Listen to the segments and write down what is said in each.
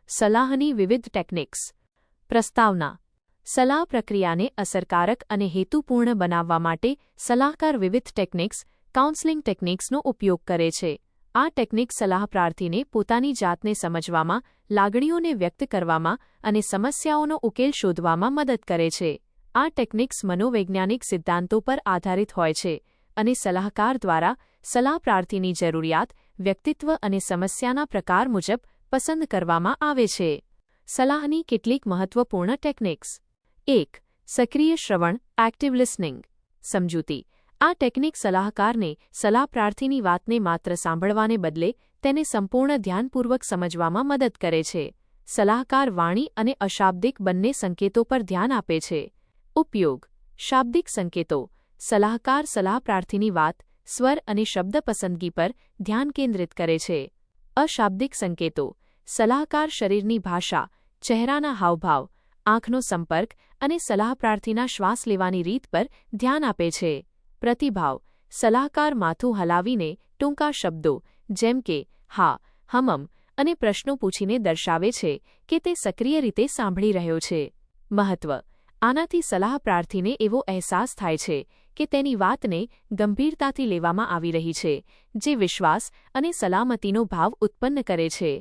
સલાહની વિવિધ ટેકનિક્સ. પ્રસ્તાવના. સલાહ પ્રક્રિયાને અસરકારક અને હેતુપૂર્ણ બનાવવા માટે સલાહકાર વિવિધ ટેકનિક્સ, કાઉન્સેલિંગ ટેકનિક્સનો ઉપયોગ કરે છે. આ ટેકનિક સલાહ પ્રાર્થીને પોતાની જાતને સમજવામાં, લાગણીઓને વ્યક્ત કરવામાં અને સમસ્યાઓનો ઉકેલ શોધવામાં મદદ કરે છે. આ ટેકનિક્સ મનોવૈજ્ઞાનિક સિદ્ધાંતો પર આધારિત હોય છે અને સલાહકાર દ્વારા સલાહ પ્રાર્થીની જરૂરિયાત, વ્યક્તિત્વ અને સમસ્યાના પ્રકાર મુજબ પસંદ કરવામાં આવે છે. સલાહની કેટલીક મહત્વપૂર્ણ ટેકનિક્સ. 1. સક્રિય શ્રવણ, એક્ટિવ લિસનિંગ. સમજૂતી. આ ટેકનિક સલાહકારને સલાહ પ્રાર્થીની વાતને માત્ર સાંભળવાને બદલે તેને સંપૂર્ણ ધ્યાનપૂર્વક સમજવામાં મદદ કરે છે. સલાહકાર વાણી અને અશાબ્દિક બંને સંકેતો પર ધ્યાન આપે છે. ઉપયોગ. શાબ્દિક સંકેતો. સલાહકાર સલાહ પ્રાર્થીની વાત, સ્વર અને શબ્દ પસંદગી પર ધ્યાન કેન્દ્રિત કરે છે. અશાબ્દિક સંકેતો. સલાહકાર શરીરની ભાષા, ચહેરાના હાવભાવ, આંખનો સંપર્ક અને સલાહ પ્રાર્થીના શ્વાસ લેવાની રીત પર ધ્યાન આપે છે. પ્રતિભાવ. સલાહકાર માથું હલાવીને ટૂંકા શબ્દો જેમ કે હા, અને પ્રશ્નો પૂછીને દર્શાવે છે કે તે સક્રિય રીતે સાંભળી રહ્યો છે. મહત્વ. આનાથી સલાહ પ્રાર્થીને એવો અહેસાસ થાય છે કે તેની વાતને ગંભીરતાથી લેવામાં આવી રહી છે, જે વિશ્વાસ અને સલામતીનો ભાવ ઉત્પન્ન કરે છે.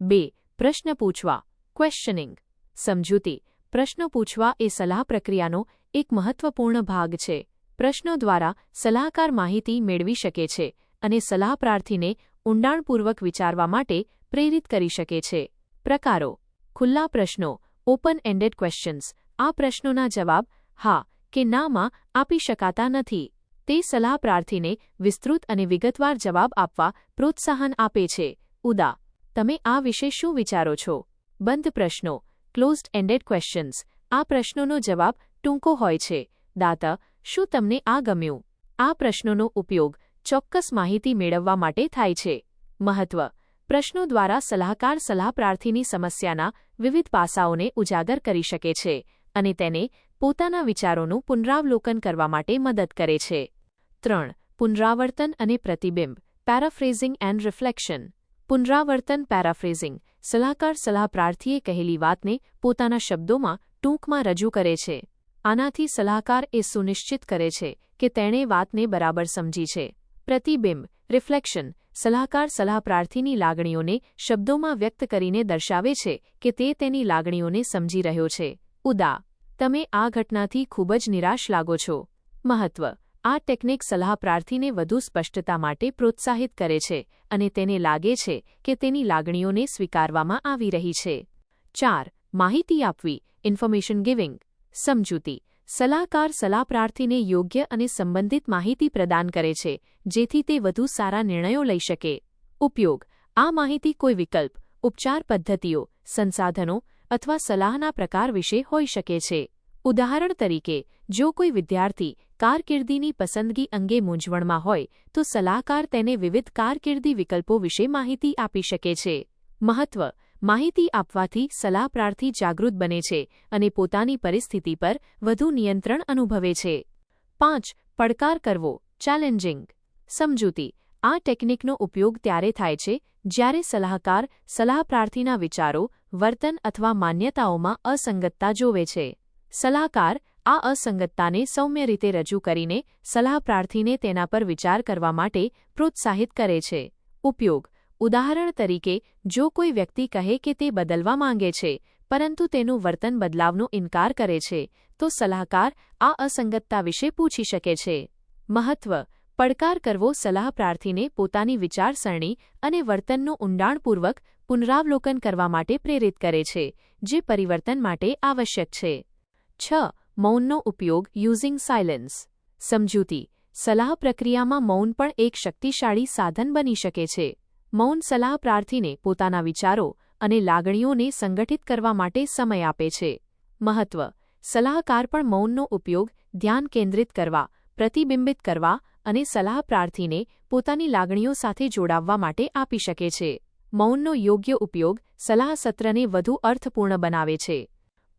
2. પ્રશ્ન પૂછવા, ક્વેશ્ચનિંગ. સમજૂતી. પ્રશ્નો પૂછવા એ સલાહ પ્રક્રિયાનો એક મહત્વપૂર્ણ ભાગ છે. પ્રશ્નો દ્વારા સલાહકાર માહિતી મેળવી શકે છે અને સલાહ પ્રાર્થીને ઊંડાણપૂર્વક વિચારવા માટે પ્રેરિત કરી શકે છે. પ્રકારો. ખુલ્લા પ્રશ્નો, ઓપન એન્ડેડ ક્વેશ્ચન્સ. આ પ્રશ્નોના જવાબ હા કે નામાં આપી શકાતા નથી. તે સલાહ પ્રાર્થીને વિસ્તૃત અને વિગતવાર જવાબ આપવા પ્રોત્સાહન આપે છે. ઉદા. તમે આ વિશે શું વિચારો છો? બંધ પ્રશ્નો, ક્લોઝડ એન્ડેડ ક્વેશ્ચન્સ. આ પ્રશ્નોનો જવાબ ટૂંકો હોય છે. દાતા, શું તમને આ ગમ્યું? આ પ્રશ્નોનો ઉપયોગ ચોક્કસ માહિતી મેળવવા માટે થાય છે. મહત્વ. પ્રશ્નો દ્વારા સલાહકાર સલાહ પ્રાર્થીની સમસ્યાના વિવિધ પાસાઓને ઉજાગર કરી શકે છે અને તેને પોતાના વિચારોનું પુનરાવલોકન કરવા માટે મદદ કરે છે. 3. પુનરાવર્તન અને પ્રતિબિંબ, પેરાફ્રેઝિંગ એન્ડ રિફ્લેક્શન. પુનરાવર્તન, પેરાફ્રેઝિંગ. સલાહકાર સલાહ પ્રાર્થીએ કહેલી વાતને પોતાના શબ્દોમાં ટૂંકમાં રજૂ કરે છે. આનાથી સલાહકાર એ સુનિશ્ચિત કરે છે કે તેણે વાતને બરાબર સમજી છે. પ્રતિબિંબ, રિફ્લેક્શન. સલાહકાર સલાહ પ્રાર્થીની લાગણીઓને શબ્દોમાં વ્યક્ત કરીને દર્શાવે છે કે તે તેની લાગણીઓને સમજી રહ્યો છે. ઉદા. તમે આ ઘટનાથી ખૂબ જ નિરાશ લાગો છો. મહત્વ. આ ટેકનિક સલાહ પ્રાર્થીને વધુ સ્પષ્ટતા માટે પ્રોત્સાહિત કરે છે અને તેને લાગે છે કે તેની લાગણીઓને સ્વીકારવામાં આવી રહી છે. 4. માહિતી આપવી, ઇન્ફોર્મેશન ગિવિંગ. સમજૂતી. સલાહકાર સલાહ પ્રાર્થીને યોગ્ય અને સંબંધિત માહિતી પ્રદાન કરે છે જેથી તે વધુ સારા નિર્ણયો લઈ શકે. ઉપયોગ. આ માહિતી કોઈ વિકલ્પ, ઉપચાર પદ્ધતિઓ, સંસાધનો અથવા સલાહના પ્રકાર વિશે હોઈ શકે છે. ઉદાહરણ તરીકે, જો કોઈ વિદ્યાર્થી કારકિર્દીની પસંદગી અંગે મૂંઝવણમાં હોય તો સલાહકાર તેને વિવિધ કારકિર્દી વિકલ્પો વિશે માહિતી આપી શકે છે. મહત્વ. માહિતી આપવાથી સલાહ પ્રાર્થી જાગૃત બને છે અને પોતાની પરિસ્થિતિ પર વધુ નિયંત્રણ અનુભવે છે. 5. પડકાર કરવો, ચેલેન્જિંગ. સમજૂતી. આ ટેકનિકનો ઉપયોગ ત્યારે થાય છે જ્યારે સલાહકાર સલાહ પ્રાર્થીના વિચારો, વર્તન અથવા માન્યતાઓમાં અસંગતતા જોવે છે. સલાહકાર આ અસંગતતાને સૌમ્ય રીતે રજૂ કરીને સલાહ પ્રાર્થીને તેના પર વિચાર કરવા માટે પ્રોત્સાહિત કરે છે. ઉપયોગ. ઉદાહરણ તરીકે, જો કોઈ વ્યક્તિ કહે કે તે બદલવા માંગે છે પરંતુ તેનું વર્તન બદલાવનો ઇનકાર કરે છે, તો સલાહકાર આ અસંગતતા વિશે પૂછી શકે છે. મહત્વ. પડકાર કરવો સલાહ પ્રાર્થીને પોતાની વિચારસરણી અને વર્તનનું ઊંડાણપૂર્વક પુનરાવલોકન કરવા માટે પ્રેરિત કરે છે, જે પરિવર્તન માટે આવશ્યક છે. 6. મૌનનો ઉપયોગ, યુઝિંગ સાયલન્સ. સમજૂતી. સલાહ પ્રક્રિયામાં મૌન પણ એક શક્તિશાળી સાધન બની શકે છે. મૌન સલાહ પ્રાર્થીને પોતાના વિચારો અને લાગણીઓને સંગઠિત કરવા માટે સમય આપે છે. મહત્વ. સલાહકાર પણ મૌનનો ઉપયોગ ધ્યાન કેન્દ્રિત કરવા, પ્રતિબિંબિત કરવા અને સલાહ પ્રાર્થીને પોતાની લાગણીઓ સાથે જોડાવવા માટે આપી શકે છે. મૌનનો યોગ્ય ઉપયોગ સલાહ સત્રને વધુ અર્થપૂર્ણ બનાવે છે.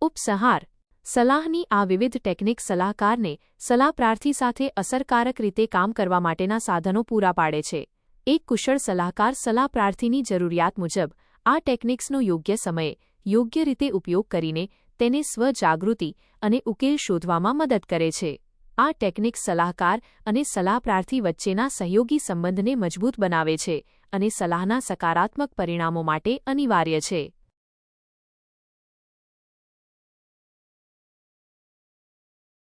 ઉપસંહાર. સલાહની આ વિવિધ ટેકનિક સલાહકારને સલાહ પ્રાર્થી સાથે અસરકારક રીતે કામ કરવા માટેના સાધનો પૂરા પાડે છે. એક કુશળ સલાહકાર સલાહ પ્રાર્થીની જરૂરિયાત મુજબ આ ટેકનિક્સનો યોગ્ય સમયે યોગ્ય રીતે ઉપયોગ કરીને તેને સ્વજાગૃતિ અને ઉકેલ શોધવામાં મદદ કરે છે. આ ટેકનિક્સ સલાહકાર અને સલાહ પ્રાર્થી વચ્ચેના સહયોગી સંબંધને મજબૂત બનાવે છે અને સલાહના સકારાત્મક પરિણામો માટે અનિવાર્ય છે.